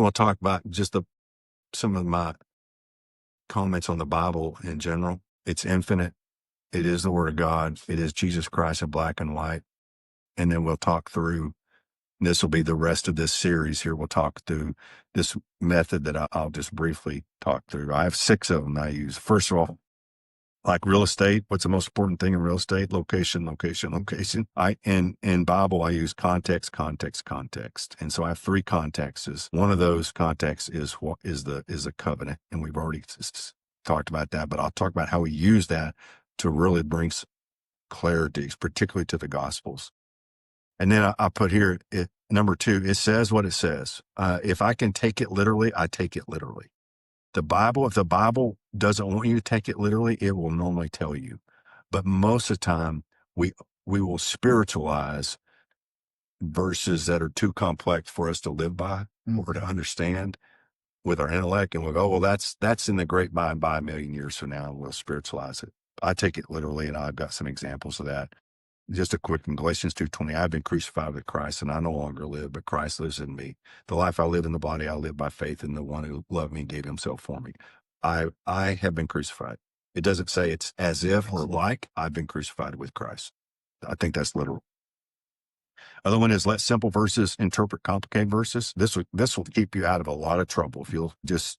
we'll talk about just some of my comments on the Bible in general. It's infinite. It is the Word of God. It is Jesus Christ in black and white. And then we'll talk through, this will be the rest of this series here. We'll talk through this method that I'll just briefly talk through. I have 6 of them I use. First of all, like real estate, what's the most important thing in real estate? Location, location, location. In Bible, I use context, context, context. And so I have 3 contexts. One of those contexts is a covenant. And we've already talked about that, but I'll talk about how we use that to really bring clarity, particularly to the Gospels. And then I put here, number 2, it says what it says. If I can take it literally, I take it literally. The Bible, if the Bible doesn't want you to take it literally, it will normally tell you. But most of the time, we will spiritualize verses that are too complex for us to live by or to understand with our intellect. And we'll go, well, that's in the great by and by a million years from now, and we'll spiritualize it. I take it literally, and I've got some examples of that. Just a quick in Galatians 2:20, I've been crucified with Christ, and I no longer live, but Christ lives in me. The life I live in the body, I live by faith in the one who loved me and gave himself for me. I have been crucified. It doesn't say it's as if or like I've been crucified with Christ. I think that's literal. Other one is let simple verses interpret complicated verses. This will keep you out of a lot of trouble if you'll just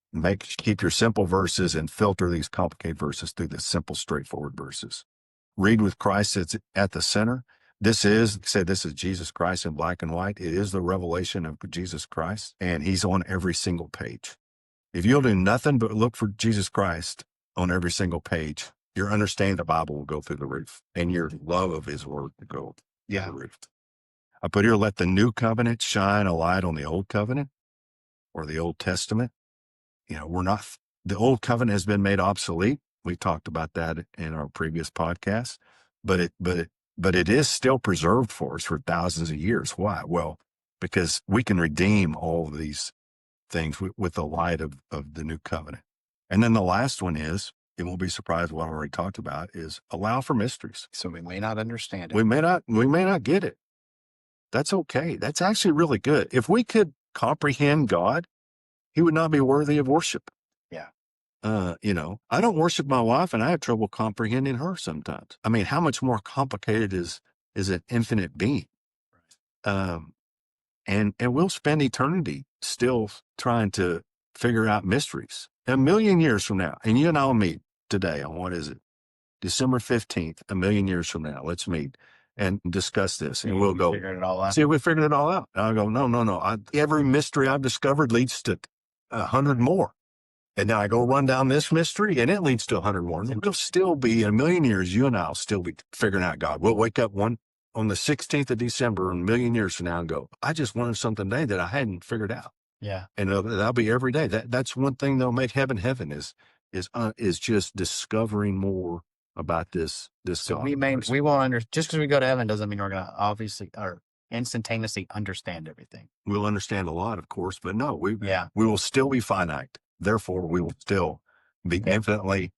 keep your simple verses and filter these complicated verses through the simple, straightforward verses. Read with Christ at the center. This is Jesus Christ in black and white. It is the revelation of Jesus Christ, and he's on every single page. If you'll do nothing but look for Jesus Christ on every single page, your understanding of the Bible will go through the roof, and your love of his word will go through the roof. I put here, let the new covenant shine a light on the old covenant or the Old Testament. The old covenant has been made obsolete. We talked about that in our previous podcast, but it is still preserved for us for thousands of years. Why? Well, because we can redeem all of these things with the light of the new covenant. And then the last one is, it won't be surprised what I already talked about, is allow for mysteries. So we may not understand it. We may not get it. That's okay. That's actually really good. If we could comprehend God, he would not be worthy of worship. Yeah. I don't worship my wife, and I have trouble comprehending her sometimes. I mean, how much more complicated is an infinite being? And we'll spend eternity still trying to figure out mysteries. A million years from now, and you and I'll meet today on, what is it? December 15th, a million years from now, let's meet and discuss this, and we'll go figure it all out. See, we figured it all out. And I'll go, no. Every mystery I've discovered leads to 100 more. And now I go run down this mystery, and it leads to 100 more. And we'll still be, in a million years, you and I will still be figuring out God. We'll wake up on the 16th of December, a million years from now, and go, I just learned something today that I hadn't figured out. Yeah. And that'll be every day. That's one thing that'll make heaven is just discovering more about this. So we won't just because we go to heaven doesn't mean we're going to obviously or instantaneously understand everything. We'll understand a lot, of course, but no, we will still be finite. Therefore, we will still be infinitely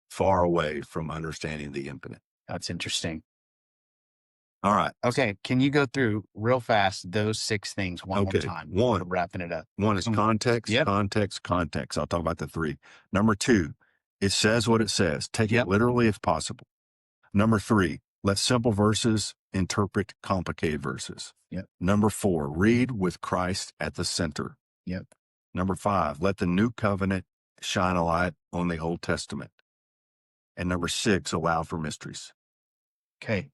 far away from understanding the infinite. That's interesting. All right. Okay. Can you go through real fast those 6 things one more time? One, wrapping it up. One is context, context. I'll talk about the 3. Number 2, it says what it says. Take it literally if possible. Number 3, let simple verses interpret complicated verses. Number 4, read with Christ at the center. Number 5, let the new covenant shine a light on the Old Testament. And number 6, allow for mysteries. Okay.